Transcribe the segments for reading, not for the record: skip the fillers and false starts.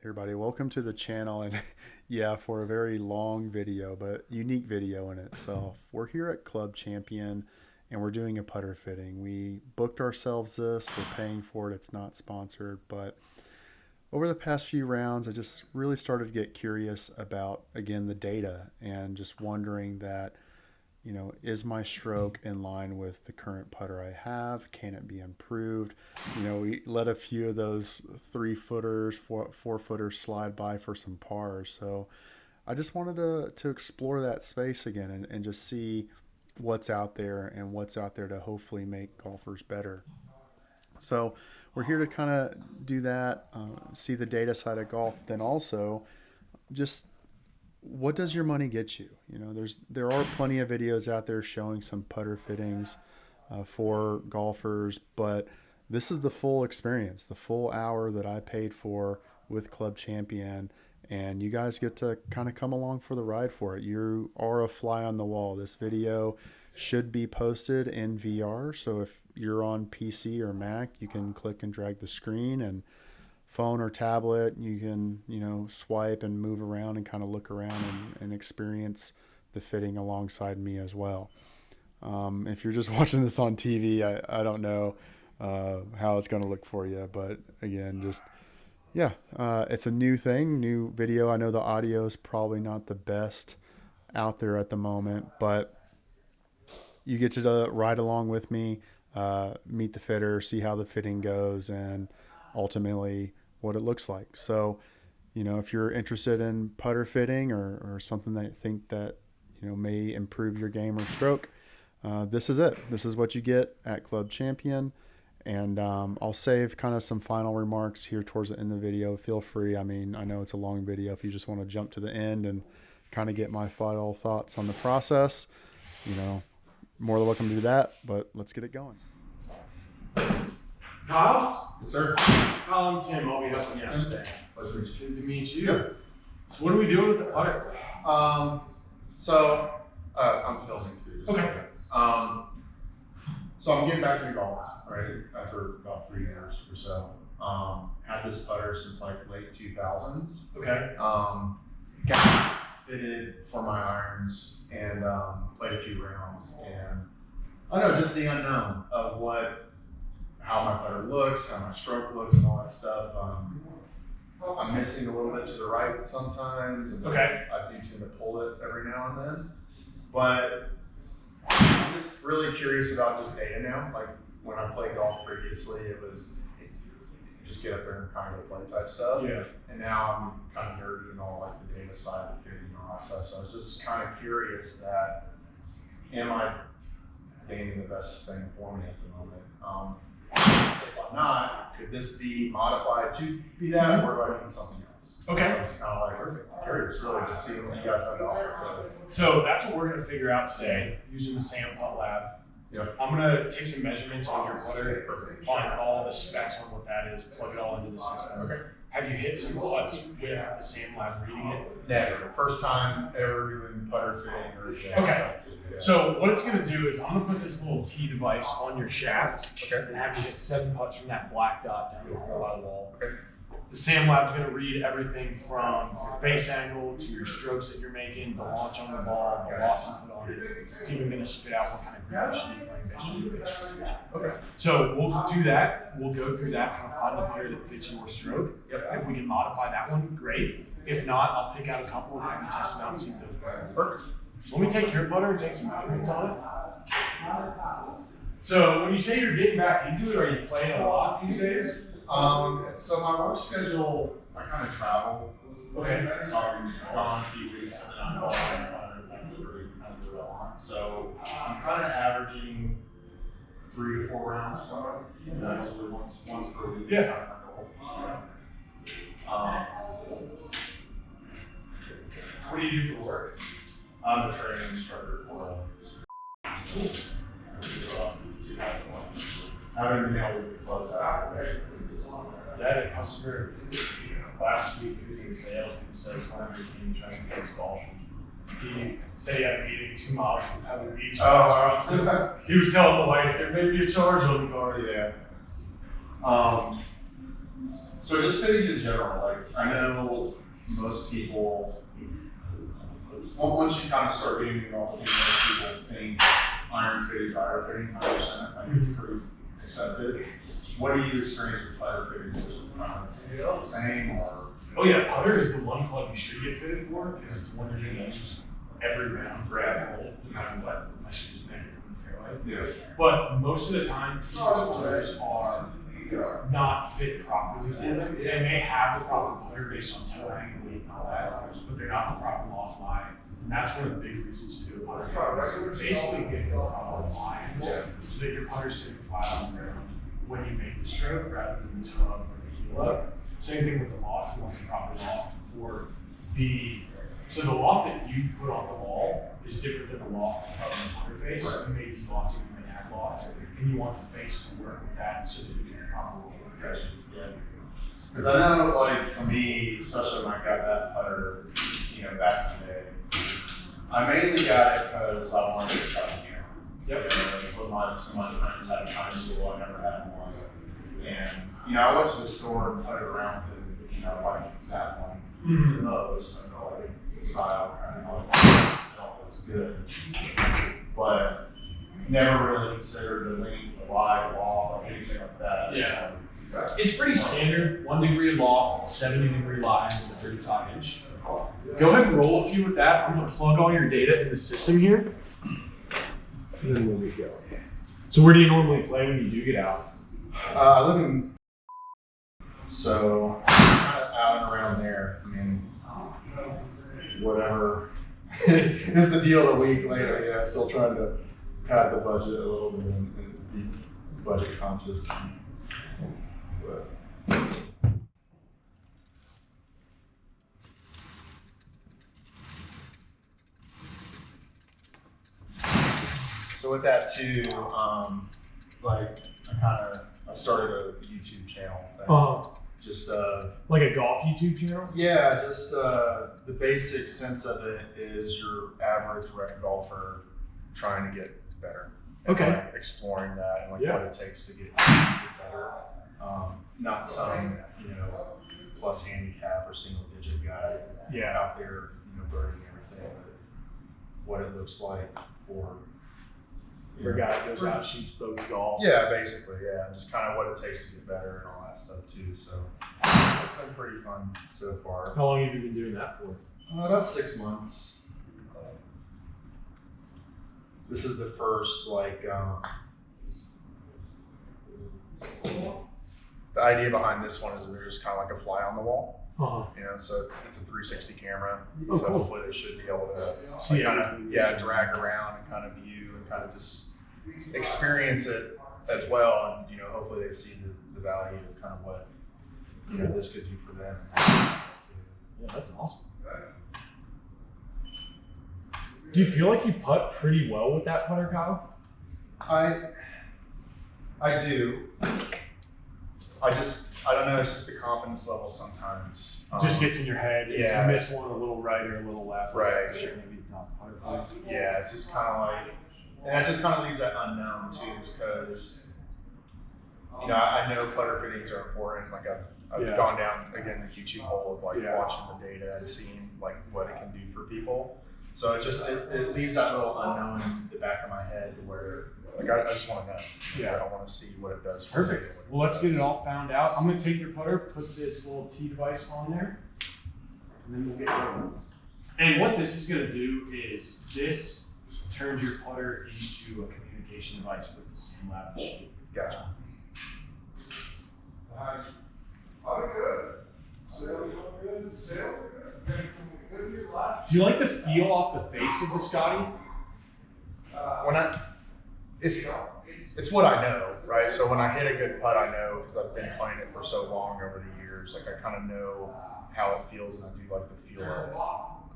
Everybody, welcome to the channel. And yeah, for a very long video, but unique video in itself. We're here at Club Champion and we're doing a putter fitting. We booked ourselves this, we're paying for it, it's not sponsored, but over the past few rounds, I just really started to get curious about, again, the data and just wondering that, is my stroke in line with the current putter I have? Can it be improved? We let a few of those 3-footers, 4-footers slide by for some pars. So I just wanted to explore that space again and just see what's out there and what's out there to hopefully make golfers better. So we're here to kind of do that, see the data side of golf, then also just what does your money get you? There are plenty of videos out there showing some putter fittings for golfers, but this is the full experience, the full hour that I paid for with Club Champion, and you guys get to kind of come along for the ride for it. You are a fly on the wall. This video should be posted in VR, so if you're on PC or Mac, you can click and drag the screen, and phone or tablet, you can, swipe and move around and kind of look around and experience the fitting alongside me as well. If you're just watching this on TV, I don't know how it's going to look for you, but again, it's a new thing, new video. I know the audio is probably not the best out there at the moment, but you get to ride along with me, meet the fitter, see how the fitting goes, and ultimately what it looks like. So, if you're interested in putter fitting or something that you think that, may improve your game or stroke, this is it. This is what you get at Club Champion. And I'll save kind of some final remarks here towards the end of the video. Feel free. I know it's a long video. If you just want to jump to the end and kind of get my final thoughts on the process, more than welcome to do that, but let's get it going. Kyle? Yes, sir. Kyle, I'm Tim. I'll be helping you out today. Pleasure. Good to meet you. Yep. So what are we doing with the putter? I'm filming too. Okay. So I'm getting back into golf, right? After about 3 years or so. Had this putter since like late 2000s. Okay. Got fitted for my irons and played a few rounds. And I don't know, just the unknown of how my putter looks, how my stroke looks, and all that stuff. I'm missing a little bit to the right sometimes. And Okay. I do tend to pull it every now and then. But I'm just really curious about just data now. Like when I played golf previously, it was just get up there and kind of play type stuff. Yeah. And now I'm kind of nerdy and all like the data side of fitting and all that stuff. So I was just kind of curious that am I gaining the best thing for me at the moment? If I'm not, could this be modified to be that, or do I need something else? Okay. So it's kind of like curious, really, to see what you guys have to offer. So that's what we're going to figure out today using the SAM Putt Lab. Yep. I'm going to take some measurements on your putter, find all the specs on what that is, plug it all into the system. Okay. Have you hit some putts with the SAM Lab reading it? Never. First time ever doing putter fitting or anything. Okay. So what it's going to do is I'm going to put this little T device on your shaft and have you hit 7 putts from that black dot down the whole out of the wall. Okay. The SAM Lab's going to read everything from your face angle to your strokes that you're making, the launch on the ball, the loft you put on it. It's even going to spit out what kind of grip you should be playing based on your face situation. Okay. So we'll do that. We'll go through that, kind of find the putter that fits your stroke. Yep. If we can modify that one, great. If not, I'll pick out a couple and have you test them out and see if those work. Perfect. So let me take your putter and take some measurements on it. So when you say you're getting back into it, are you playing a lot these days? So my work schedule, I kind of travel. Okay. So I'm gone a few weeks and then I'm gone and move it on. So I'm kind of averaging 3 to 4 rounds per month. Usually once per week. Yeah. What do you do for work? I'm a training instructor for I haven't been able to close out. I had a customer last week who's in sales who says whenever he trying to play golf, he said he had a meeting 2 miles from Pebble Beach. Oh, He was telling the wife there may be a charge on the car. yeah. So just fittings in general, like I know most people, once you kind of start getting involved, most people think iron fitting, fire fitting, 100%, like it's pretty accepted. What do you experience with fire fittings? Is it kind of the same or? Oh yeah, putter is the one club you should get fitted for because it's the one you're going to use every round, grab hole, no matter what, unless you just make it from the fairway. Yeah. But most of the time, people's putters are not fit properly for them. They may have the proper putter based on toe angle and all that, but they're not the proper loft lie. And that's one of the big reasons to do a putter fitter. Basically get the proper lines so that your putter's sitting flat on the ground when you make the stroke rather than the toe up or the heel up. Same thing with the loft. You want the proper loft for the. So the loft that you put on the ball is different than the loft of the putter face. You may be loft, you may have loft, and you want the face to work with that so that you get the proper pressure. Because I know, like for me, especially when I got that putter, back in the day, I mainly got it because I wanted to Scotty camera. Yep. That's what some of my friends had in high school. I never had one. And, I went to the store and putted around with it, like that one. The most, I know, like the style, kind of like, it was good. But never really considered the length, the lie, the wall, like anything like that. Yeah. It's pretty standard, 1 degree loft, 70-degree line with a 35-inch. Go ahead and roll a few with that. I'm gonna plug all your data in the system here. And then we'll be going. So where do you normally play when you do get out? I live in, so kind of out and around there. I mean, whatever is the deal the week later. Still trying to pad the budget a little bit and be budget conscious. But. So with that too, I started a YouTube channel thing. Just like a golf YouTube channel? Yeah, just the basic sense of it is your average rec golfer trying to get better. And like exploring that and what it takes to get better. Not some, plus handicap or single digit guy out there, birding everything, but what it looks like for a guy that goes out, shoots bogey golf. Yeah, basically, just kind of what it takes to get better and all that stuff too. So it's been pretty fun so far. How long have you been doing that for? About 6 months. This is the first the idea behind this one is that they're just kind of like a fly on the wall. So it's a 360 camera. So hopefully they should be able to see drag around and kind of view and kind of just experience it as well. And hopefully they see the value of kind of what this could do for them. Yeah, that's awesome. Do you feel like you putt pretty well with that putter, Kyle? I do. I don't know, it's just the confidence level sometimes. Just gets in your head. If you miss one a little right or a little left, right. Sure, maybe it's not the putter for you. Yeah, it's just kind of like, and that just kind of leaves that unknown too, because, I know putter fittings are important. Like I've gone down, again, the YouTube hole of watching the data and seeing what it can do for people. So it leaves that little unknown in the back of my head where I just want to know. Yeah. I want to see what it does for Perfect. me. Well, let's get it all found out. I'm going to take your putter, put this little T device on there, and then we'll get going. And what this is going to do is this turns your putter into a communication device with the same lab machine. Gotcha. Do you like the feel off the face of the Scotty? It's what I know, right? So when I hit a good putt, I know because I've been playing it for so long over the years. I kind of know how it feels, and I do like the feel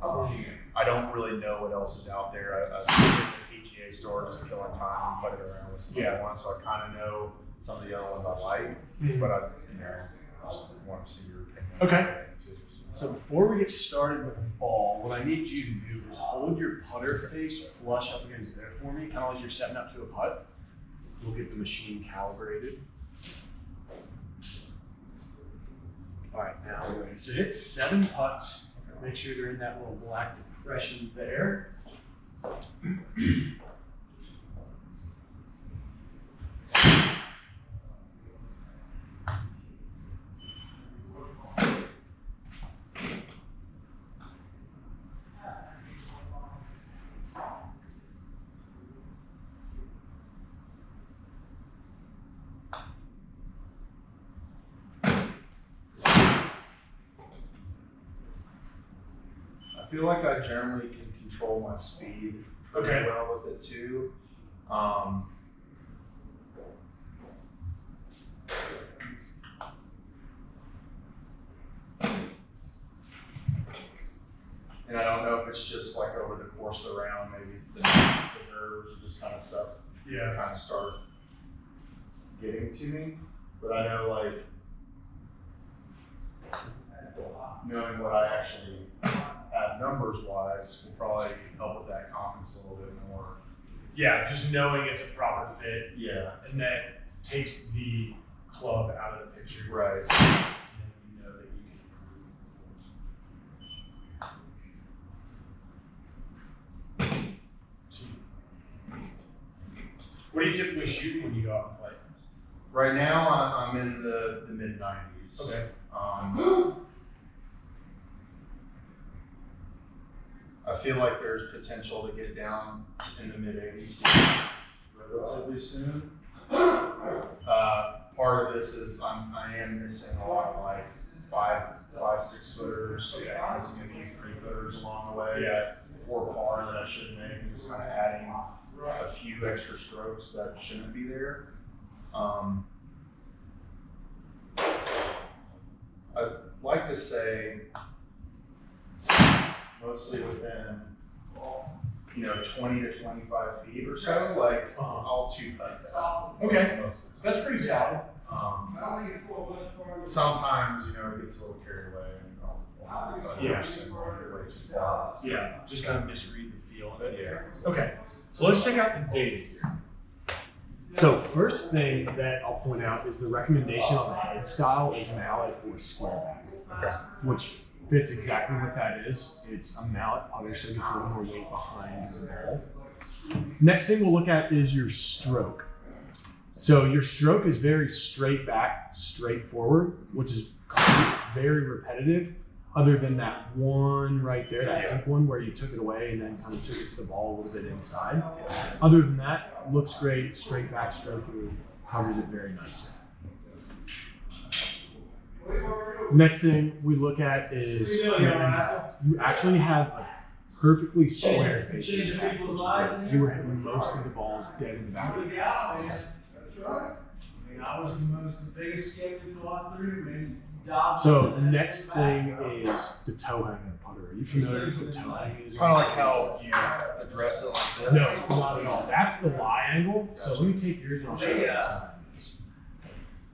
of it. I don't really know what else is out there. I've been in the PGA store just killing time and putting it around with some other ones, so I kind of know some of the other ones I like, but I just want to see your opinion. Okay. So before we get started with the ball, what I need you to do is hold your putter face flush up against there for me, kind of like you're setting up to a putt. We'll get the machine calibrated. All right, now we're ready. So hit 7 putts. Make sure they're in that little black depression there. I feel like I generally can control my speed pretty well with it too. And I don't know if it's just like over the course of the round, maybe the nerves or just kind of stuff kind of start getting to me. But I know like knowing what I actually have numbers wise will probably help with that confidence a little bit more. Yeah, just knowing it's a proper fit. Yeah. And that takes the club out of the picture. Right. And then you know that you can improve. What do you typically shoot when you go out and play? Right now I'm in the mid 90s. Okay. I feel like there's potential to get down in the mid 80s relatively soon. Part of this is I am missing a lot of like 5-6 footers, missing a few 3 footers along the way for par that I should make, and just kind of adding a few extra strokes that shouldn't be there. I'd like to say mostly within 20 to 25 feet or so, like I'll 2-putt that. Okay, that's pretty solid. Sometimes it gets a little carried away and just kind of misread the feel of it. Yeah. Okay, so let's check out the data here. So first thing that I'll point out is the recommendation on the head style is mallet or square back, which fits exactly what that is. It's a mallet putter, so it gets a little more weight behind the ball. Next thing we'll look at is your stroke. So your stroke is very straight back, straight forward, which is very repetitive, other than that one right there, that pink one where you took it away and then kind of took it to the ball a little bit inside. Other than that, looks great, straight back, straight through, covers it very nicely. Next thing we look at is you actually have a perfectly square face. You were hitting most of the balls dead in the back. I was the biggest skeptic all through, man. So next thing is the toe hang of the putter. Are you familiar with what toe hang is? Kind of like how you address it like this. No, not at all. That's the lie angle. So let me take yours and I'll show you what toe hang is.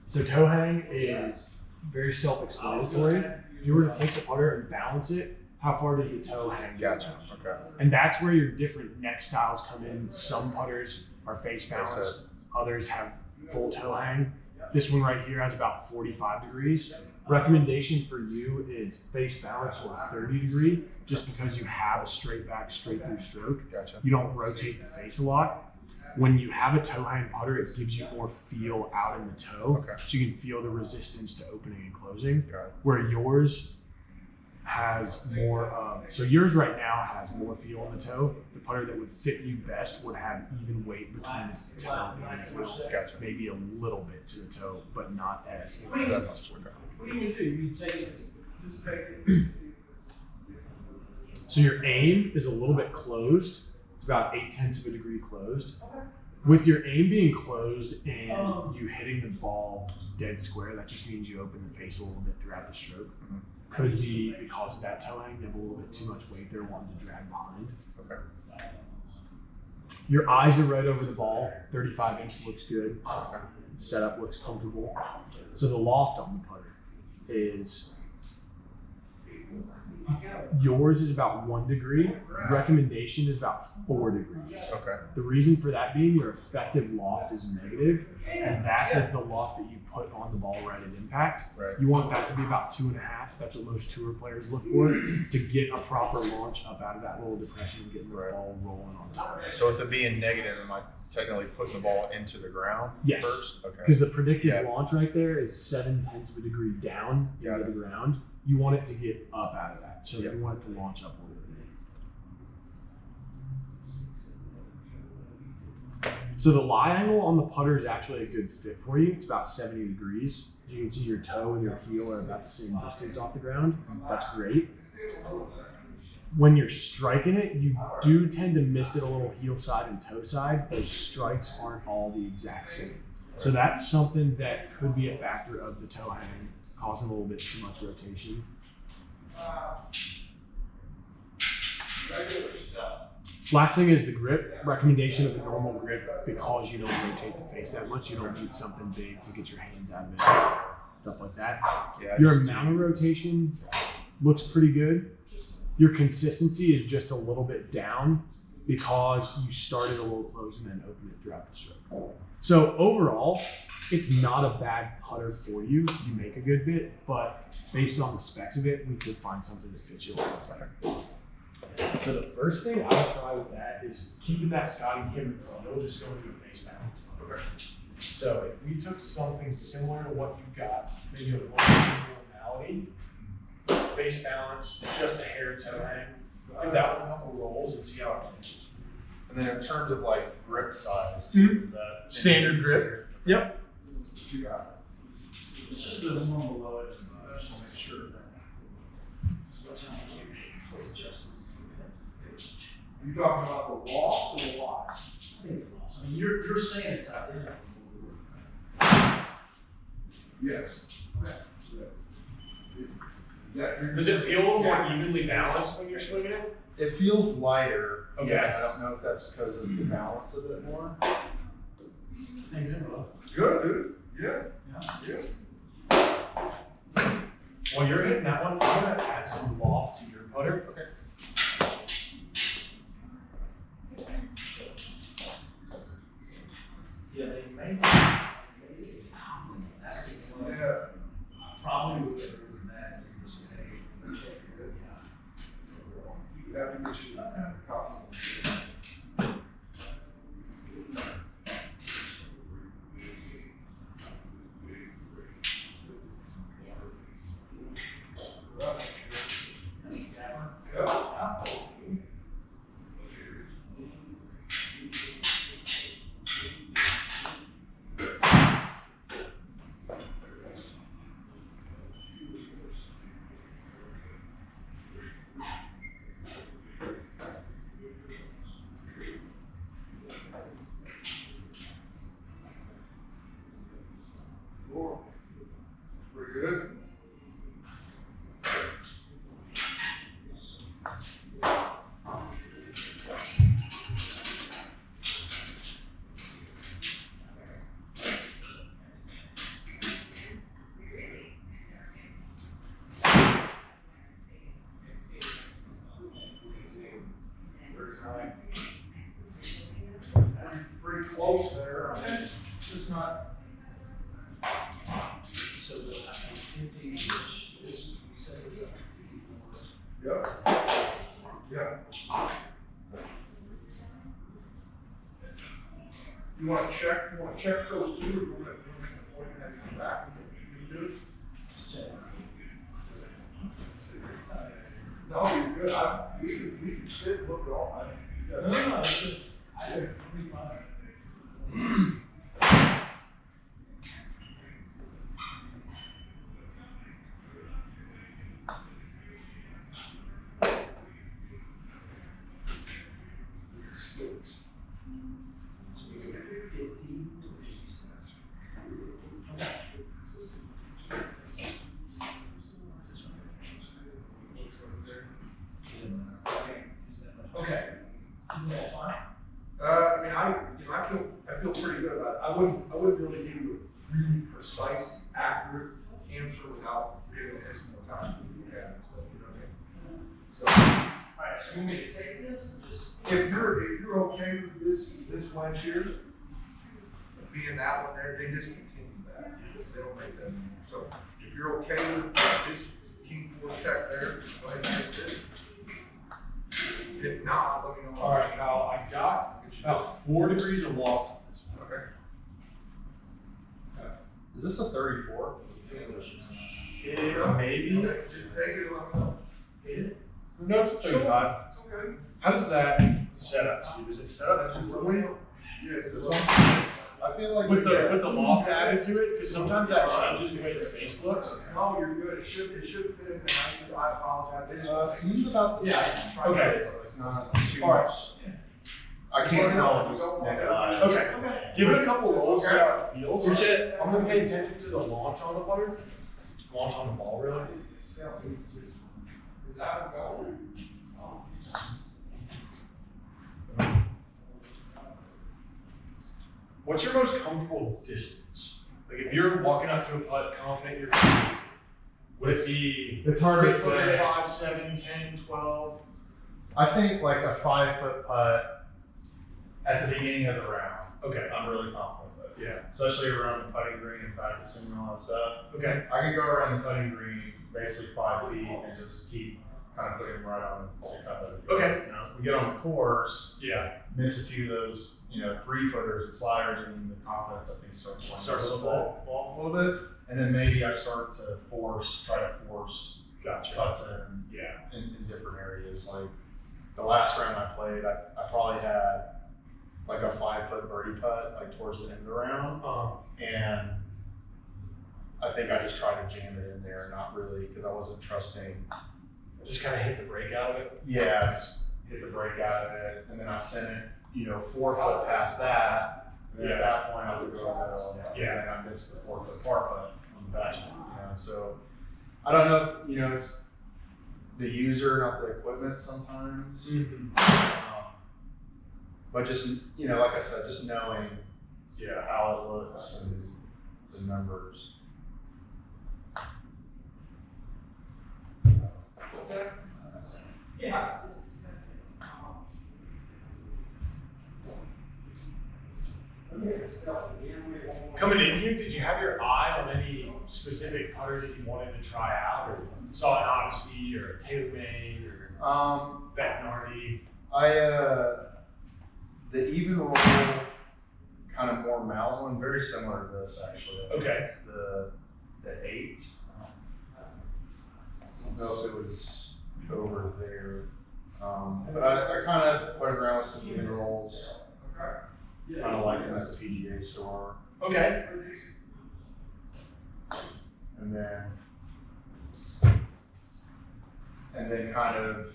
So toe hang is very self-explanatory. If you were to take the putter and balance it, how far does the toe hang? Gotcha. Okay. And that's where your different neck styles come in. Some putters are face balanced, others have full toe hang. This one right here has about 45 degrees. Recommendation for you is face balance or 30 degree, just because you have a straight back, straight through stroke. Gotcha. You don't rotate the face a lot. When you have a toe hang putter, it gives you more feel out in the toe, so you can feel the resistance to opening and closing. Where yours has more so yours right now has more feel in the toe. The putter that would fit you best would have even weight between the toe and the heel. Maybe a little bit to the toe, but not as What do you do? You take it, just take it. So your aim is a little bit closed. It's about 0.8 of a degree closed. With your aim being closed and you hitting the ball dead square, that just means you open the face a little bit throughout the stroke. Could be because of that toe hang, you have a little bit too much weight there wanting to drag behind. Your eyes are right over the ball. 35-inch looks good. Setup looks comfortable. So the loft on the putter is Yours is about 1 degree. Recommendation is about 4 degrees. Okay. The reason for that being your effective loft is negative, and that is the loft that you put on the ball right at impact. Right. You want that to be about 2.5. That's what most tour players look for to get a proper launch up out of that little depression and getting the ball rolling on top. So with it being negative, am I technically putting the ball into the ground Yes. first? Okay. Because the predicted launch right there is 7/10 of a degree down into the ground. You want it to get up out of that. So you want it to launch up a little bit. So the lie angle on the putter is actually a good fit for you. It's about 70 degrees. As you can see, your toe and your heel are about the same distance off the ground. That's great. When you're striking it, you do tend to miss it a little heel side and toe side. Those strikes aren't all the exact same. So that's something that could be a factor of the toe hang, causing a little bit too much rotation. Last thing is the grip. Recommendation of a normal grip, because you don't rotate the face that much. You don't need something big to get your hands out of it. Stuff like that. Yeah, Your amount of rotation looks pretty good. Your consistency is just a little bit down because you started a little close and then opened it throughout the stroke. So overall, it's not a bad putter for you. You make a good bit, but based on the specs of it, we could find something that fits you a little better. So the first thing I would try with that is keeping that Scotty camera feel, just going to a face balance. Okay. So if we took something similar to what you've got, maybe a little normality, face balance, just a hair toe hang, give that one a couple rolls and see how it feels. And then in terms of like grip size, too, is that Standard grip. Yep. You got It's just a little more below it, I just want to make sure that. So what's how you adjust it? You talking about the loft or the lot? I think it was. I mean, you're saying it's identical. Yes. Okay. Does it feel a little more evenly balanced when you're swinging it? It feels lighter. Okay. Yeah, I don't know if that's because of the balance of it more. Thanks, bro. Good, dude. Yeah. Yeah. While you're hitting that one, I'm gonna add some loft to your putter. Okay. Yeah, they may not. That's the one. Yeah. Probably would agree with that. Just say, yeah. You have to get you a copy. That's the camera. Yeah. Cool. Pretty good. Pretty close there. It's not. So the 50-ish is, we said is a 54. Yep. Yeah. You want to check those two, or you want to make an appointment and come back? You do? Just check. No, you're good. We can sit and look at all. No, it's good. I'll be fine. Six. So we go 50 to 56. Okay. Okay. That's fine. I mean, I feel pretty good about it. I wouldn't be able to give you a really precise, accurate answer without giving it some more time to look at it and stuff, you know what I mean? So Alright, so you want me to take this and just. if you're okay with this wedge here, being that one there, they discontinue that. They don't make that anymore. So if you're okay with this King 4 Tech there, go ahead and take this. If not, let me know. All right, Kyle, I got about 4 degrees of loft on this one. Okay. Is this a 34? Maybe. Okay, just take it and let me know. No, it's a 35. It's okay. How does that set up to you? Is it set up comfortably? Yeah, This one? I feel like With the loft added to it? Because sometimes that changes the way the face looks. No, you're good. It should fit in there nicely. I apologize. They just seems about the same. Yeah. Okay. So it's not too All right. much. I can't tell just naked eye. Okay. Give it a couple rolls, see how it feels. I'm going to pay attention to the launch on the putter. Launch on the ball, really. Is that going? What's your most comfortable distance? Like if you're walking up to a putt confident you're would it be It's hard to say. 5, 7, 10, 12? I think like a 5-foot putt at the beginning of the round. Okay. I'm really confident with. Yeah. Especially around the putting green and practicing and all that stuff. Okay. I can go around the putting green basically 5 feet and just keep kind of putting right on the cup of it. Okay. You know, we get on the course, Yeah. miss a few of those, 3-footers and sliders, and the confidence I think starts to fall off a little bit. And then maybe I start to try to force Gotcha. putts in, Yeah. in different areas. Like the last round I played, I probably had like a 5-foot birdie putt like towards the end of the round, and I think I just tried to jam it in there, not really because I wasn't trusting. Just kind of hit the brake out of it. Yeah, just hit the brake out of it, and then I sent it, 4 foot past that. And then at that point, I would go and then I missed the 4-foot par putt on the back. So I don't know. It's the user, not the equipment sometimes. But just like I said, just knowing how it looks and the numbers. Yeah. Coming in here, did you have your eye on any specific putter that you wanted to try out, or saw an Odyssey or a Taylormade or Bettinardi? The EVN Roll, kind of more mellow and very similar to this actually. Okay. It's the 8. I don't know if it was over there. But I kind of played around with some EVN Rolls. Kind of like them at the PGA store. Okay. And then kind of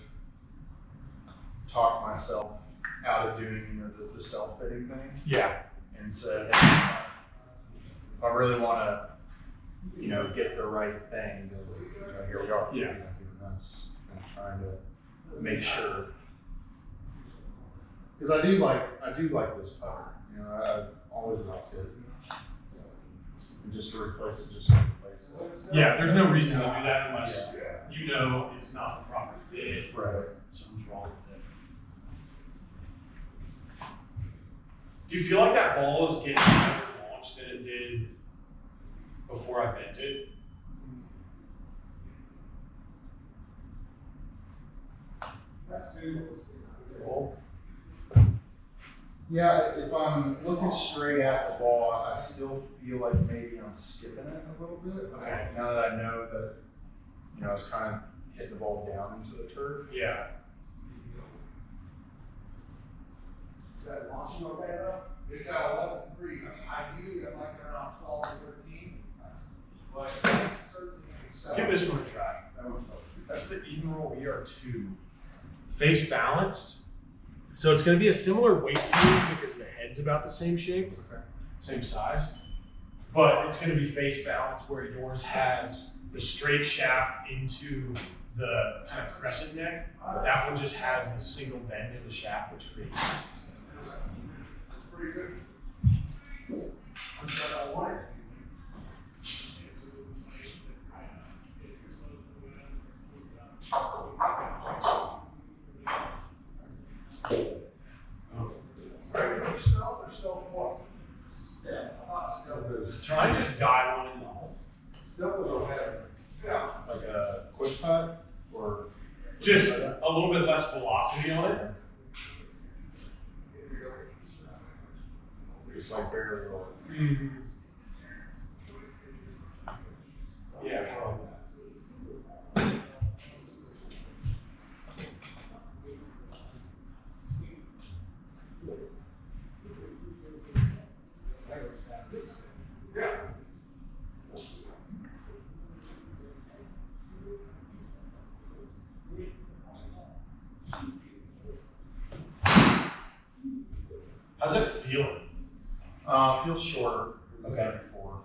talk myself out of doing the self-fitting thing. Yeah. And said, if I really want to, get the right thing, then here we are. Yeah. Doing this and trying to make sure. Because I do like this putter. I've always liked it. And just to replace it, Yeah, there's no reason to do that unless you know it's not the proper fit. Right. Something's wrong with it. Do you feel like that ball is getting better launched than it did before I bent it? Roll. Yeah, if I'm looking straight at the ball, I still feel like maybe I'm skipping it a little bit. Okay. Now that I know that, I was kind of hitting the ball down into the turf. Yeah. Is that launching okay though? It's at 11.3. Ideally, I'd like it around 12 or 13. But it's certainly acceptable. Give this one a try. That's the EVN Roll ER2. Face balanced. So it's going to be a similar weight to it because the head's about the same shape, same size. But it's going to be face balanced where yours has the straight shaft into the kind of crescent neck. That one just has the single bend in the shaft, which creates. That's pretty good. Just a little bit less velocity on it. Just like barely roll. Mm-hmm. Yeah, kind of like that. How's it feeling? Feels shorter. Okay. Before.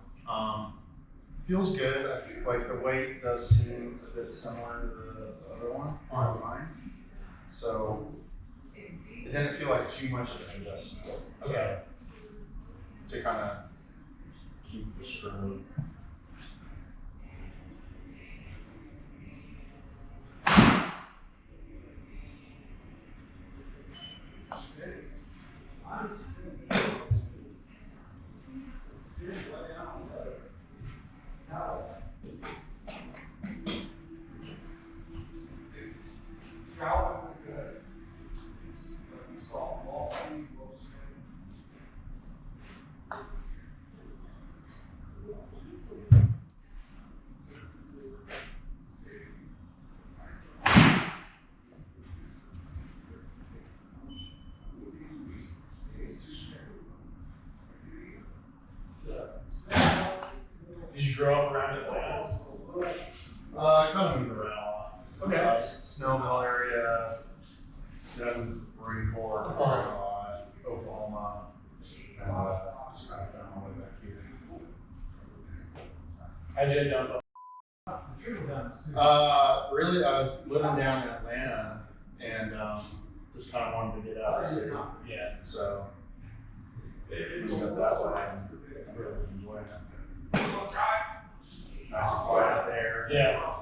Feels good. I feel like the weight does seem a bit similar to the other one on mine. So it didn't feel like too much of an adjustment. Okay. To kind of keep the stroke. Did you grow up around Atlanta? Kind of move around a lot. Okay. Snowball area, Marine Corps, a lot, Oklahoma, and just kind of found my way back here. How'd you end up? Really, I was living down in Atlanta and just kind of wanted to get out of the city. Yeah. So moved up that way and really enjoying it. Nice and quiet there. Yeah.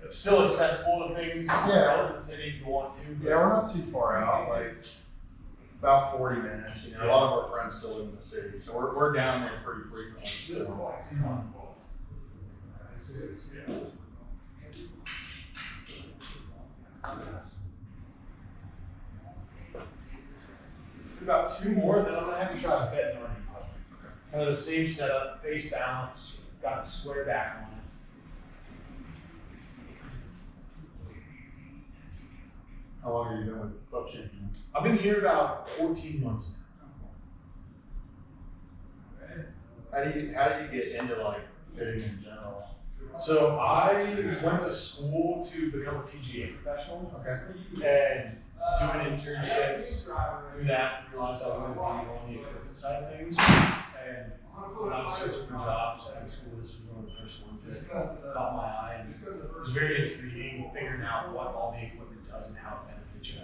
Still accessible to things Yeah. in the city if you want to. Yeah, we're not too far out, like about 40 minutes. You know, a lot of our friends still live in the city, so we're down there pretty frequently. So. About two more, and then I'm gonna have you try the Bettinardi. Kind of the same setup, face balance, got the square back on it. How long have you been with Club Champion? I've been here about 14 months now. How did you get into like fitting in general? So I went to school to become a PGA professional. Okay. And doing internships through that, realized I wanted to be on the equipment side of things. And when I was searching for jobs at school, this was one of the first ones that caught my eye. And it was very intriguing figuring out what all the equipment does and how it benefits you.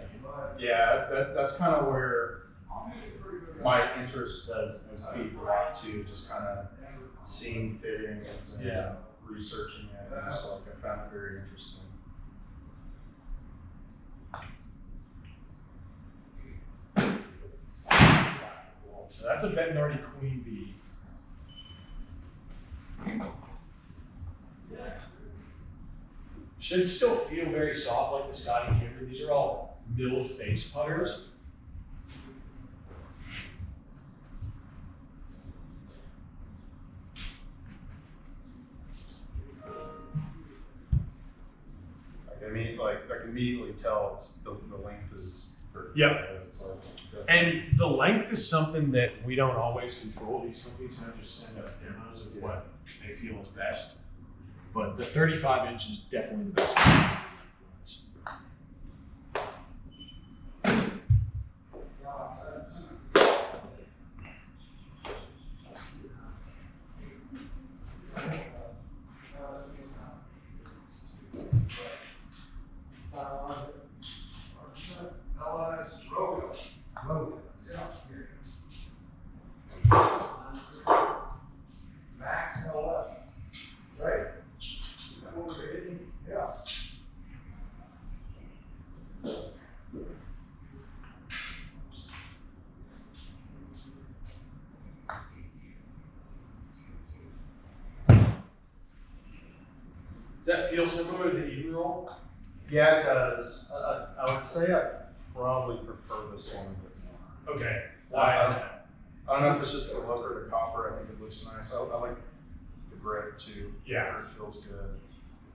Yeah, that's kind of where my interest has peaked a lot too. Just kind of seeing fittings and researching it. And just like I found it very interesting. So that's a Bettinardi Queen B. Should still feel very soft like the Scotty hammer. These are all milled face putters. I can immediately tell it's the length is perfect. Yep. It's like, And the length is something that we don't always control. These companies have to just send us demos of what they feel is best. But the 35 inch is definitely the best one. Max LS. Right. Yeah. Does that feel similar to the EVN Roll? Yeah, it does. I would say I probably prefer this one a bit more. Okay. Why is that? I don't know if it's just the look or the copper. I think it looks nice. I like the grip too. Yeah. It feels good.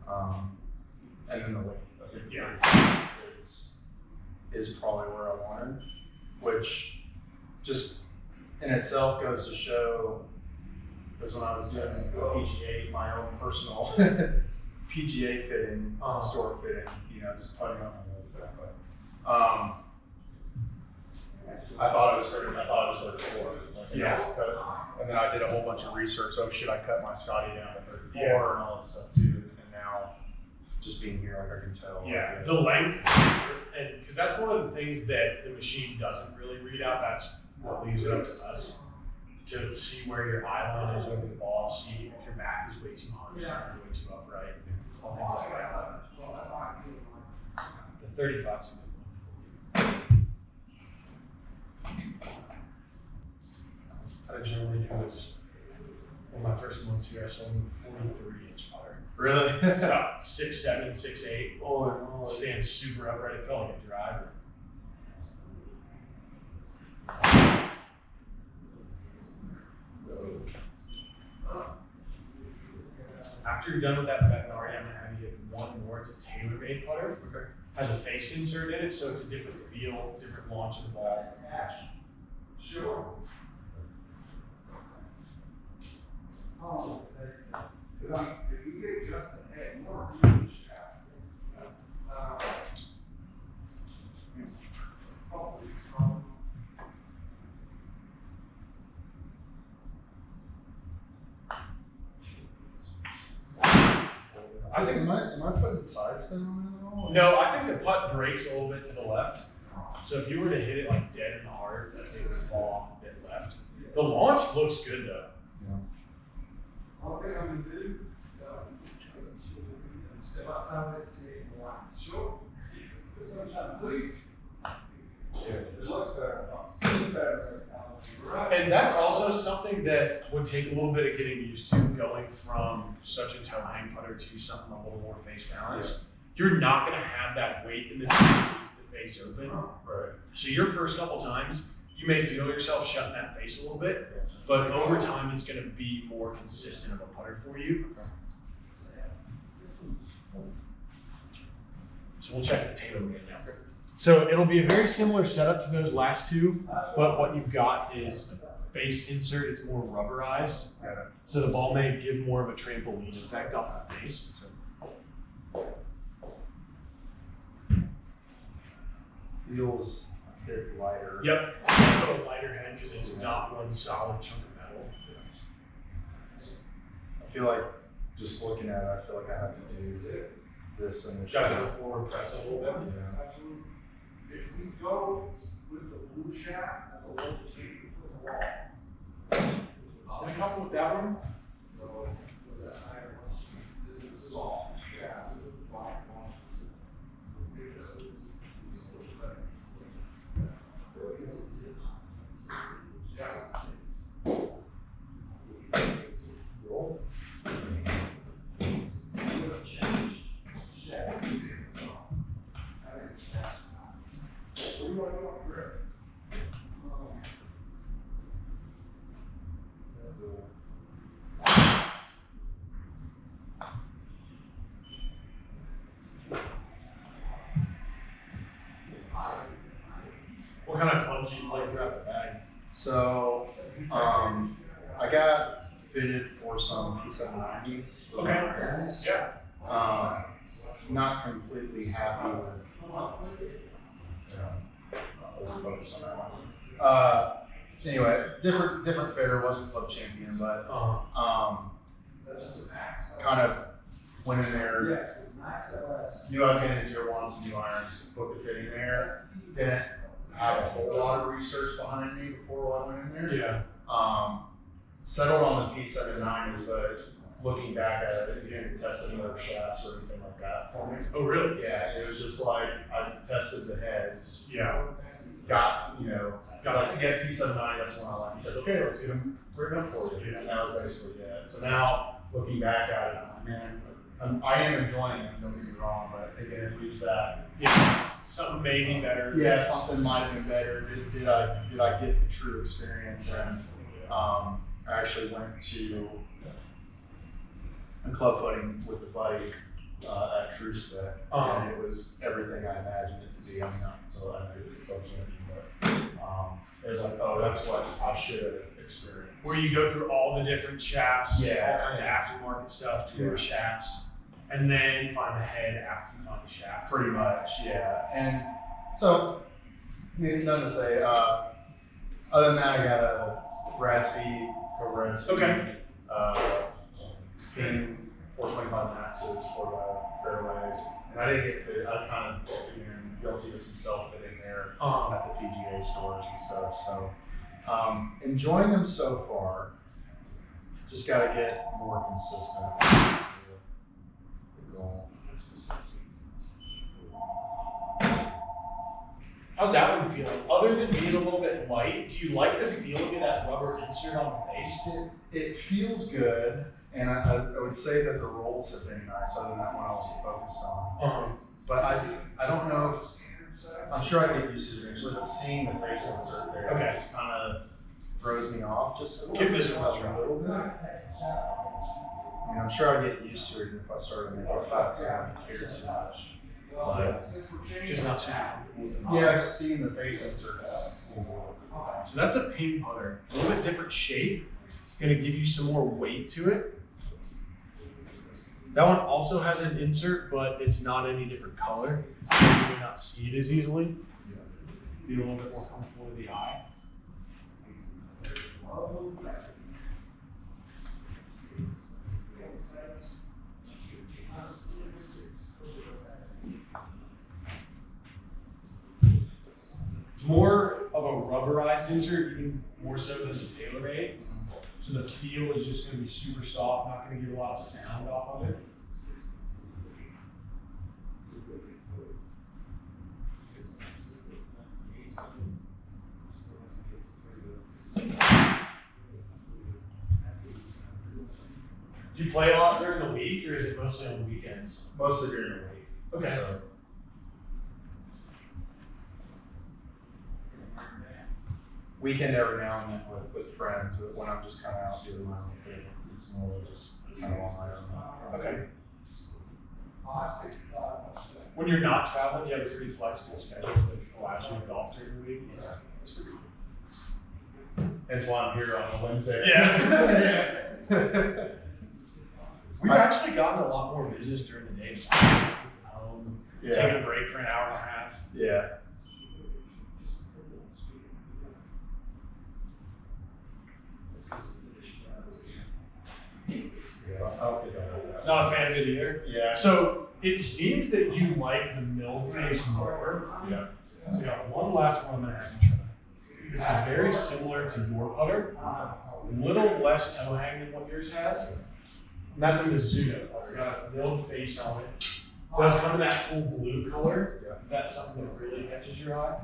And then the weight. I think Yeah. is probably where I wanted, which just in itself goes to show, because when I was doing PGA, my own personal PGA fitting, store fitting, you know, just putting up my nose back. But I thought it was 34. Yes. And then I did a whole bunch of research. Oh, should I cut my Scotty down to 34 Yeah. and all this stuff too? And now, just being here, like I can tell. Yeah, like, the length, and because that's one of the things that the machine doesn't really read out. That's what leaves it up to us to see where your eye line is over the ball, see if your back is way too hunched, if you're way too upright, all things like that. The 35's a good one. I generally do this. One of my first months here, I sold him a 43-inch putter. Really? It's about 6'7", 6'8". Oh, Stands super upright. It felt like a driver. After you're done with that Bettinardi, I'm gonna have you get one more. It's a Taylormade putter. Okay. Has a face insert in it, so it's a different feel, different launch of the ball. Sure. If you get just a head more, I think. Am I putting side spin on it at all? No, I think the putt breaks a little bit to the left. So if you were to hit it like dead in the heart, I think it would fall off a bit left. The launch looks good though. Yeah. all thing I'm gonna do, step outside and say, sure. Please. It looks better. And that's also something that would take a little bit of getting used to, going from such a toe hang putter to something a little more face balanced. You're not going to have that weight in the face open. Right. So your first couple times, you may feel yourself shutting that face a little bit, but over time it's going to be more consistent of a putter for you. So we'll check the Taylormade now. So it'll be a very similar setup to those last two, but what you've got is a face insert. It's more rubberized, so the ball may give more of a trampoline effect off the face. Feels a bit lighter. Yep, it's a lighter head because it's not one solid chunk of metal. I feel like just looking at it, I feel like I have to do this and Got to go forward, press a little bit. Yeah. If we go with the blue shaft, that's a little cheap for the wall. Did it come with that one? So, this is soft shaft, this is black one. What kind of clubs do you play throughout the bag? So, I got fitted for some P790s. for Okay. my friends. Yeah. Not completely happy with. Let's focus on that one. Anyway, different fitter, wasn't club champion, but kind of went in there. Knew I was getting into it once, new irons, booked a fitting there. Didn't have a whole lot of research behind me before I went in there. Yeah. Settled on the P790s, but looking back at it, it didn't test any other shafts or anything like that for me. Oh, really? Yeah, it was just like I tested the heads, Yeah. got, like, yeah, P790, that's the one I like. He said, okay, let's get them written up for you. Yeah. And that was basically it. So now, looking back at it, I'm like, man, I am enjoying it, don't get me wrong, but again, it leaves that. Yeah, something may be better. Yeah, something might have been better. Did I get the true experience? And I actually went to a club footing with a buddy at Fastback, and it was everything I imagined it to be. I mean, so I know the club champion, but it was like, oh, that's what I should have experienced. Where you go through all the different shafts, Yeah, all kinds of aftermarket stuff, tour shafts, and then find the head after you find the shaft. Pretty much, yeah. And so, I mean, nothing to say. Other than that, I got a Brad Speed, Brad Speed. Okay. King 425 maxes for the fairways, and I didn't get fit. I kind of again guilty of some self-fitting there at the PGA stores and stuff. So enjoying them so far. Just got to get more consistent. The goal. How's that one feeling? Other than being a little bit light, do you like the feeling of that rubber insert on the face? It feels good, and I would say that the rolls have been nice, other than that one I wasn't focused on. But I don't know if, I'm sure I get used to it eventually, but seeing the face insert there just kind of throws me off just a little bit. Give this one a try. Little bit. I mean, I'm sure I'd get used to it if I started to make it flat, so I don't care too much. But Just not super comfortable with it. yeah, just seeing the face insert seems So that's a ping putter. A little bit different shape. Gonna give you some more weight to it. That one also has an insert, but it's not any different color. So you may not see it as easily. Be a little bit more comfortable with the eye. It's more of a rubberized insert, even more so than the Taylormade. So the feel is just going to be super soft, not going to get a lot of sound off of it. Do you play a lot during the week, or is it mostly on the weekends? mostly during the week. Okay. So, weekend every now and then with friends, but when I'm just kind of out doing my own thing, it's more just kind of on my own. Okay. When you're not traveling, you have a pretty flexible schedule that allows you to golf during the week. Yeah. That's pretty cool. That's why I'm here on a Wednesday. Yeah. We've actually gotten a lot more business during the day, just working from home, taking a break for an hour and a half. Yeah. Not a fan of it either. Yeah. So it seems that you like the mill face more. Yeah. So we got one last one I'm gonna have you try. This is very similar to your putter, a little less toe hang than what yours has. And that's a Mizuno putter. Got a milled face on it. Does come in that cool blue color. If that's something that really catches your eye.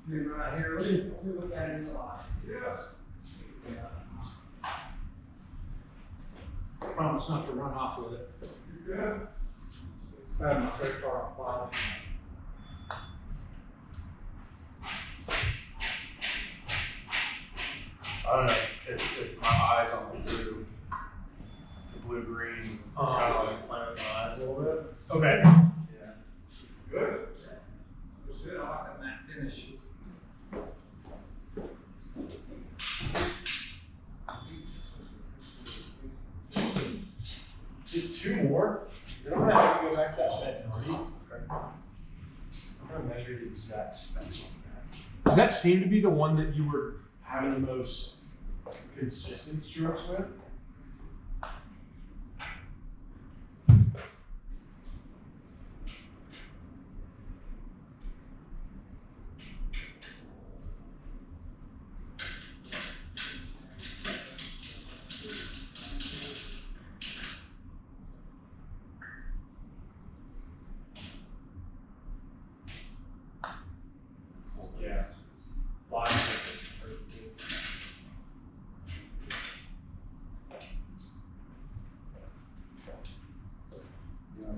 Right here, let me look at it inside. Yes. Promise not to run off with it. You good? I have my credit card on file. I don't know if my eyes on the blue green, it's kind of like playing with my eyes a little bit. Okay. Yeah. Good. That's good, I like that finish. Did two more? Then I'm gonna have to go back to that Bettinardi. I'm gonna measure the exact specs on that. Does that seem to be the one that you were having the most consistent strokes with?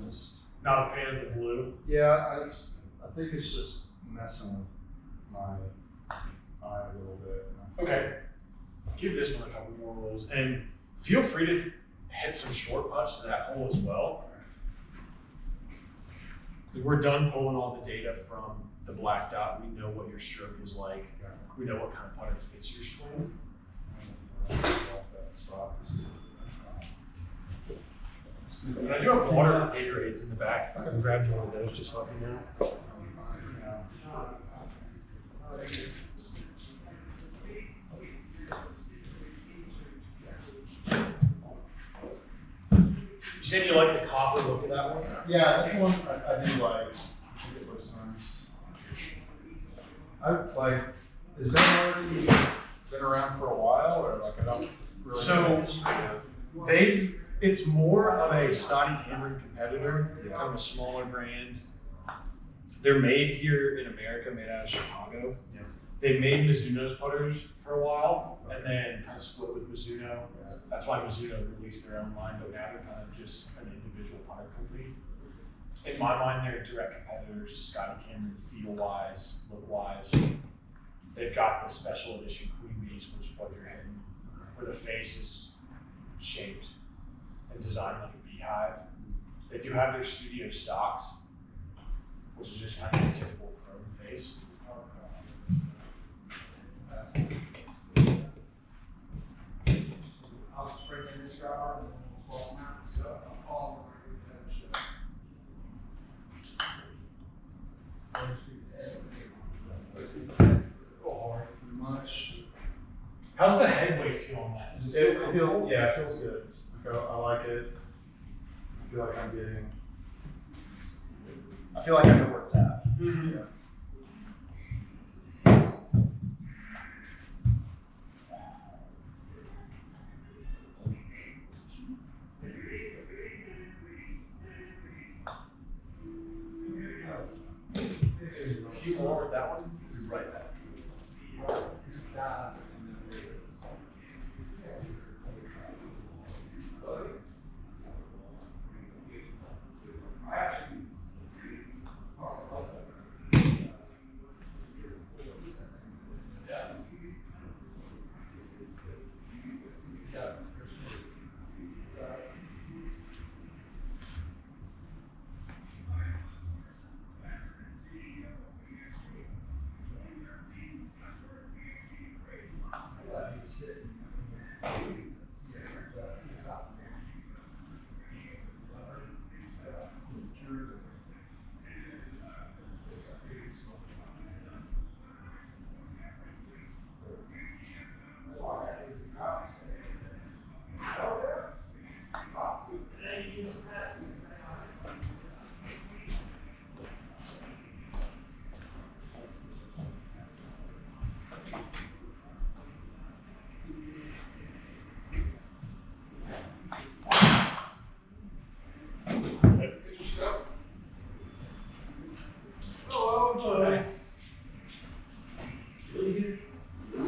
just Not a fan of the blue. yeah, I think it's just messing with my eye a little bit. Okay. Give this one a couple more rolls, and feel free to hit some short putts to that hole as well. Because we're done pulling all the data from the black dot. We know what your stroke is like. We know what kind of putter fits your swing. And I do have water Gatorades in the back. If I can grab you one of those, just let me know. You said you like the copper look of that one? Yeah, this one I do like. I think it looks nice. I like. Is Bettinardi been around for a while, or like I don't really? So it's more of a Scotty Cameron competitor, kind of a smaller brand. They're made here in America, made out of Chicago. Yeah. They made Mizuno's putters for a while, and then kind of split with Mizuno. That's why Mizuno released their own line, but now they're kind of just an individual putter company. In my mind, they're direct competitors to Scotty Cameron, feel-wise, look-wise. They've got the special edition Queen B's, which is what you're hitting, where the face is shaped and designed like a beehive. They do have their studio stocks, which is just kind of a typical chrome face. I'll just bring in this guy and then we'll swap them out. Much. How's the head weight feel on that? Is it It feels good. I like it. I feel like I'm getting. I feel like I know where it's at. Mhm. Yeah. If you lowered that one, you'd be right back.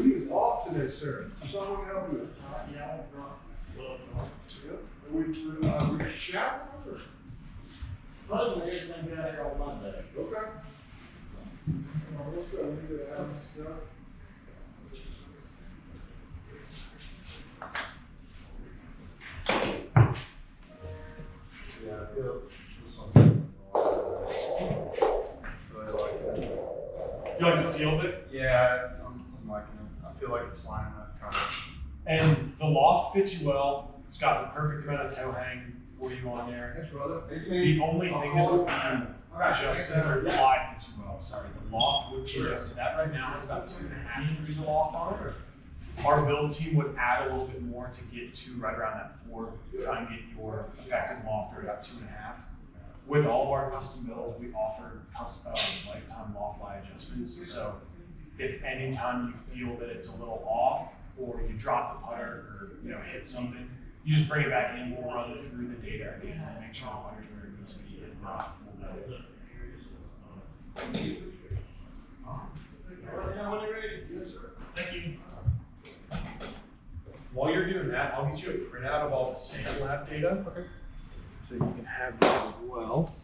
He's off today, sir. So someone can help you. We shower or? Supposedly everything got here on Monday. Okay. What's up? We need to have stuff. Yeah, I feel this one's really like it. You like the feel of it? Yeah, I'm liking it. I feel like it's lining up kind of. And the loft fits you well. It's got the perfect amount of toe hang for you on there. Thanks, brother. The only thing that would be adjusted, or the lie fits you well, sorry, the loft would be adjusted. That right now has about 2.5 degrees of loft on it. Our build team would add a little bit more to get to right around that 4, try and get your effective loft rate about 2.5. With all of our custom builds, we offer lifetime loft lie adjustments. So if any time you feel that it's a little off, or you drop the putter, or hit something, you just bring it back in. We'll run through the data again and make sure the putter's where it needs to be. If not, we'll know. Thank you. While you're doing that, I'll get you a printout of all the sample lab data. Okay. So you can have that as well.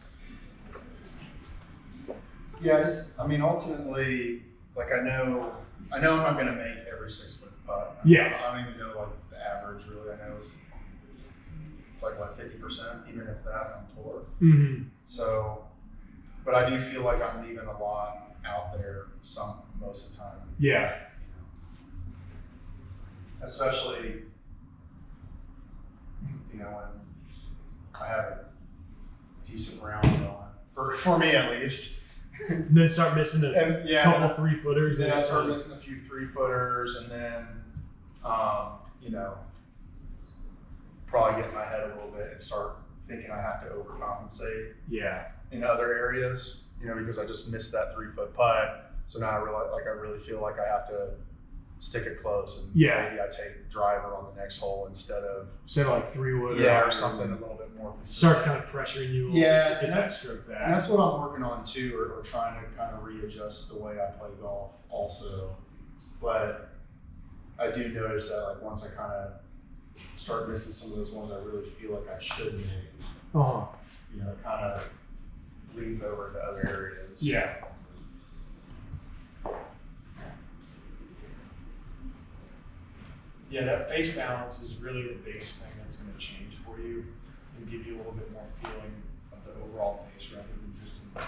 Yeah, I mean, ultimately, like I know I'm not gonna make every 6 foot putt. Yeah. I don't even know like the average really. I know it's like what 50%, even if that on tour. Mm-hmm. So, but I do feel like I'm leaving a lot out there most of the time. Yeah. Especially, you know, when I have a decent round on, for me at least. And then start missing a couple 3-footers. Then I start missing a few 3-footers, and then, you know, probably get in my head a little bit and start thinking I have to overcompensate. Yeah. In other areas, you know, because I just missed that 3-foot putt. So now I really feel like I have to stick it close, and maybe I take driver on the next hole instead of like 3-wood. or something a little bit more consistent. Starts kind of pressuring you a little bit to get that stroke back. And that's what I'm working on too, or trying to kind of readjust the way I play golf also. But I do notice that like once I kind of start missing some of those ones I really feel like I should make, you know, it kind of leads over into other areas. Yeah. Yeah, that face balance is really the biggest thing that's going to change for you and give you a little bit more feeling of the overall face rather than just in the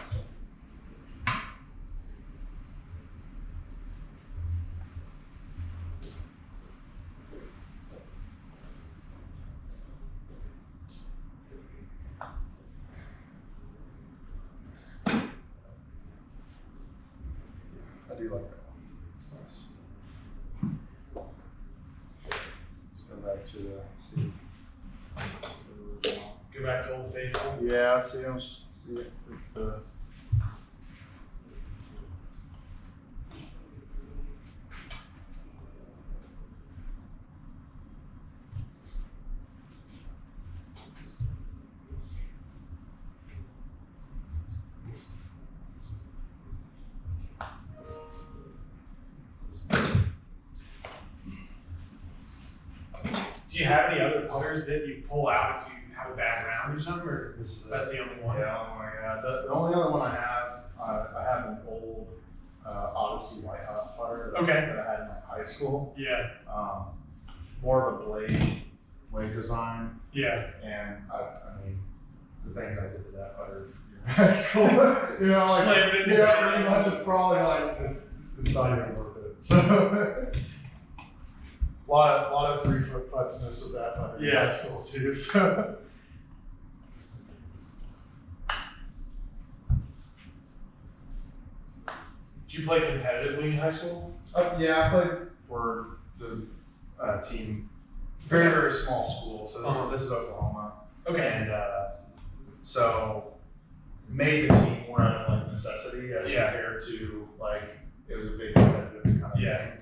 I do like that one. It's nice. Let's go back to see. Go back to Old Faithful. Yeah, let's see. Let's see it with the. Do you have any other putters that you pull out if you have a bad round or something, or that's the only one? Yeah, oh my god. The only other one I have an old Odyssey White Hot putter that I had in like high school. Yeah. More of a blade design. Yeah. And I mean, the things I did to that putter in high school, you know, like, Slam it in the yeah, pretty much it's probably like, it's not even worth it. So, a lot of 3-foot puttsness with that putter in high school too, so. Did you play competitively in high school? Yeah, I played for the team, very, very small school. So this is Oklahoma. Okay. And so made the team more out of like necessity as compared to like, it was a big competitive kind of thing.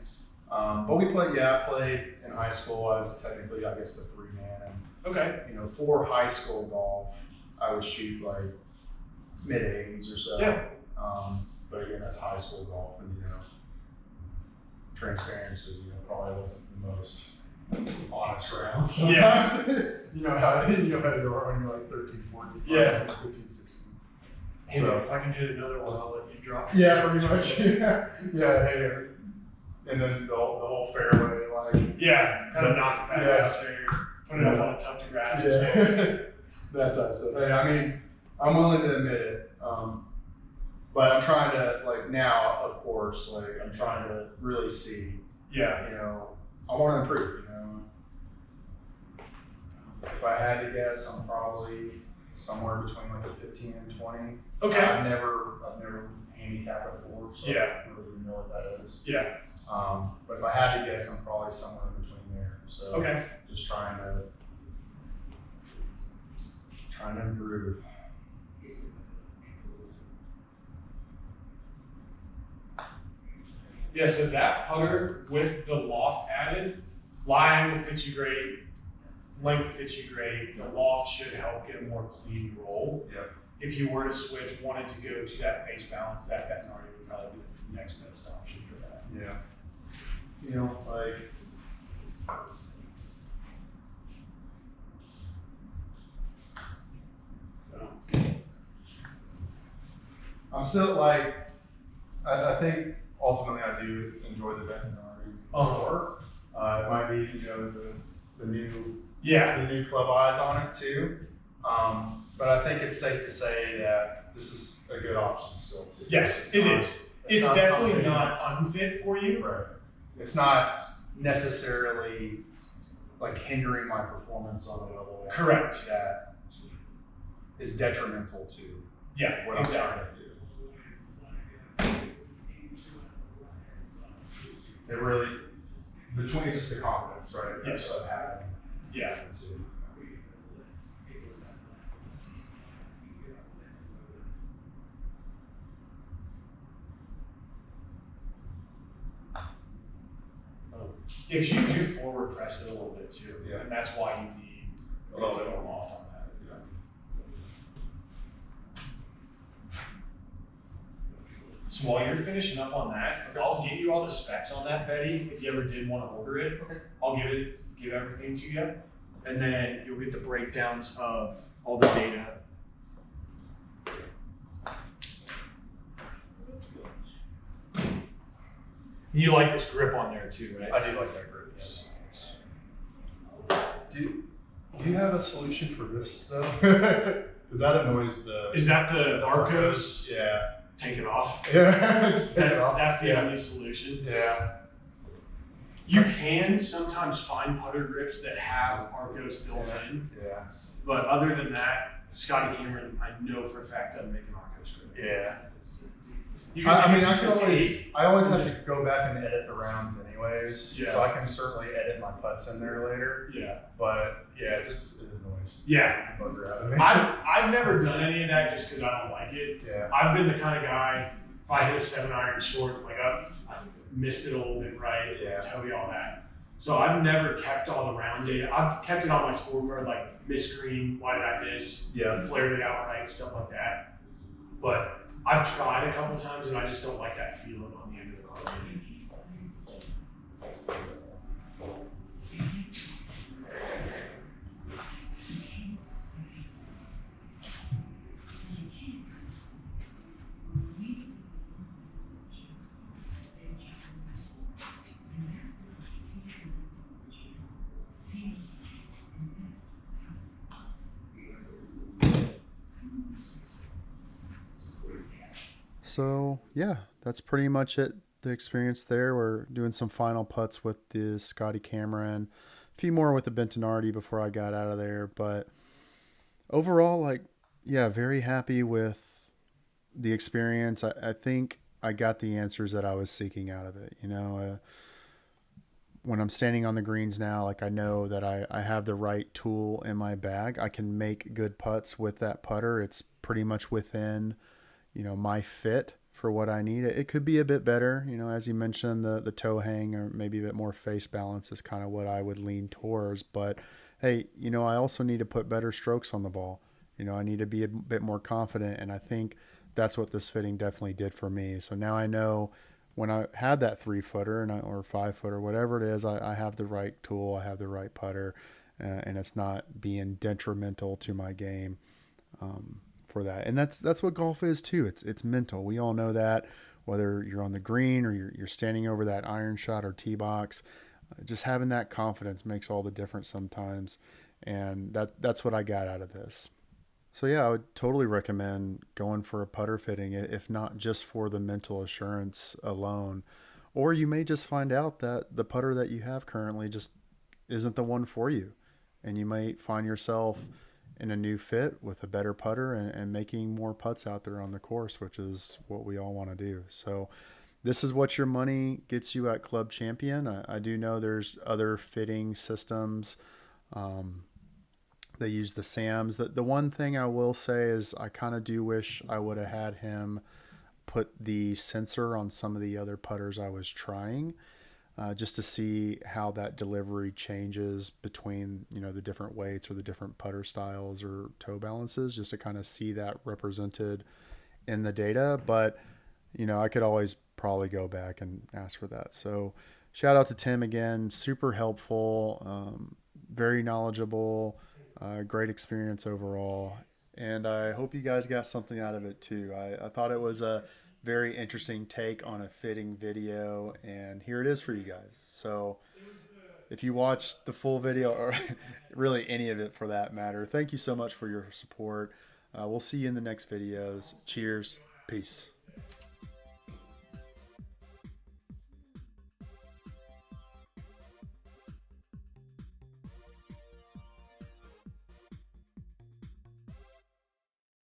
But we played, I played in high school. I was technically, I guess, the 3-man. And, you know, for high school golf, I would shoot like mid-80s or so. Yeah. But again, that's high school golf, and you know, transparency, you know, probably wasn't the most honest round. Sometimes, you know how you are when you're like 13, 14, 15, 16. Hey, So, if I can hit another one, I'll let you drop. Yeah, pretty much. Hey, and then the whole fairway, like. Yeah, kind of knock it back out there, put it up on a tough to grass. That type of stuff. Hey, I mean, I'm willing to admit it. But I'm trying to, like, now, of course, like, I'm trying to really see, you know, I want to improve, you know. If I had to guess, I'm probably somewhere between like a 15 and 20. Okay. I've never handicapped before, so I don't really even know what that is. Yeah. But if I had to guess, I'm probably somewhere in between there. So just trying to improve. Yeah, so that putter with the loft added, lie angle fits you great, length fits you great. The loft should help get a more clean roll. Yep. If you were to switch, wanted to go to that face balance, that Bettinardi would probably be the next best option for that. Yeah. You know, like, still like, I think ultimately I do enjoy the Bettinardi more. It might be, the new club eyes on it too. But I think it's safe to say that this is a good option still. Too. Yes, it is. It's not definitely something not that's- unfit for you. Right. It's not necessarily like hindering my performance on a level Correct. that is detrimental to Yeah, what exactly. I'm trying to do. It really, between just the confidence, right? Yes. Of having Yeah. to- Yeah, because you do forward press it a little bit too. Yeah. And that's why you need a little bit more loft on that. So while you're finishing up on that, I'll get you all the specs on that, Betty, if you ever did want to order it. Okay. I'll give everything to you. And then you'll get the breakdowns of all the data. You like this grip on there too, right? I do like that grip. Yes. Do you have a solution for this though? Because that annoys the. Is that the Arcos? Yeah. Take it off. Yeah. Just take it off. That's the yeah. only solution. Yeah. You can sometimes find putter grips that have Arcos built in, Yeah. but other than that, Scotty Cameron, I know for a fact doesn't make an Arcos grip. Yeah. You can take I a piece of tape. I always have to go back and edit the rounds anyways, Yeah. so I can certainly edit my putts in there later. Yeah. But yeah, it annoys. Yeah. the bugger out of me. I've never done any of that just because I don't like it. Yeah. I've been the kind of guy, if I hit a 7-iron short, like I've missed it a little bit right, Yeah. tell you all that. So I've never kept all the round data. I've kept it on my scorecard, like miss green, why did I miss? Yeah. Flared it out right, stuff like that. But I've tried a couple times and I just don't like that feeling on the end of the card. So yeah, that's pretty much it. The experience there. We're doing some final putts with the Scotty Cameron, a few more with the Bettinardi before I got out of there. But overall, like, yeah, very happy with the experience. I think I got the answers that I was seeking out of it. When I'm standing on the greens now, like I know that I have the right tool in my bag. I can make good putts with that putter. It's pretty much within my fit for what I need. It could be a bit better, as you mentioned, the toe hang or maybe a bit more face balance is kind of what I would lean towards. But hey, I also need to put better strokes on the ball. I need to be a bit more confident, and I think that's what this fitting definitely did for me. So now I know when I had that 3-footer or 5-footer, whatever it is, I have the right tool, I have the right putter, and it's not being detrimental to my game. For that. And that's what golf is too. It's mental. We all know that, whether you're on the green or you're standing over that iron shot or tee box, just having that confidence makes all the difference sometimes. And that's what I got out of this. So yeah, I would totally recommend going for a putter fitting, if not just for the mental assurance alone. Or you may just find out that the putter that you have currently just isn't the one for you. And you might find yourself in a new fit with a better putter and making more putts out there on the course, which is what we all want to do. So this is what your money gets you at Club Champion. I do know there's other fitting systems. They use the SAMs. The one thing I will say is I kind of do wish I would have had him put the sensor on some of the other putters I was trying. Just to see how that delivery changes between, the different weights or the different putter styles or toe balances, just to kind of see that represented in the data. But, I could always probably go back and ask for that. So shout out to Tim again, super helpful, very knowledgeable, great experience overall. and I hope you guys got something out of it too. I thought it was a very interesting take on a fitting video, and here it is for you guys. So if you watched the full video, or really any of it for that matter, thank you so much for your support. We'll see you in the next videos. Cheers. Peace.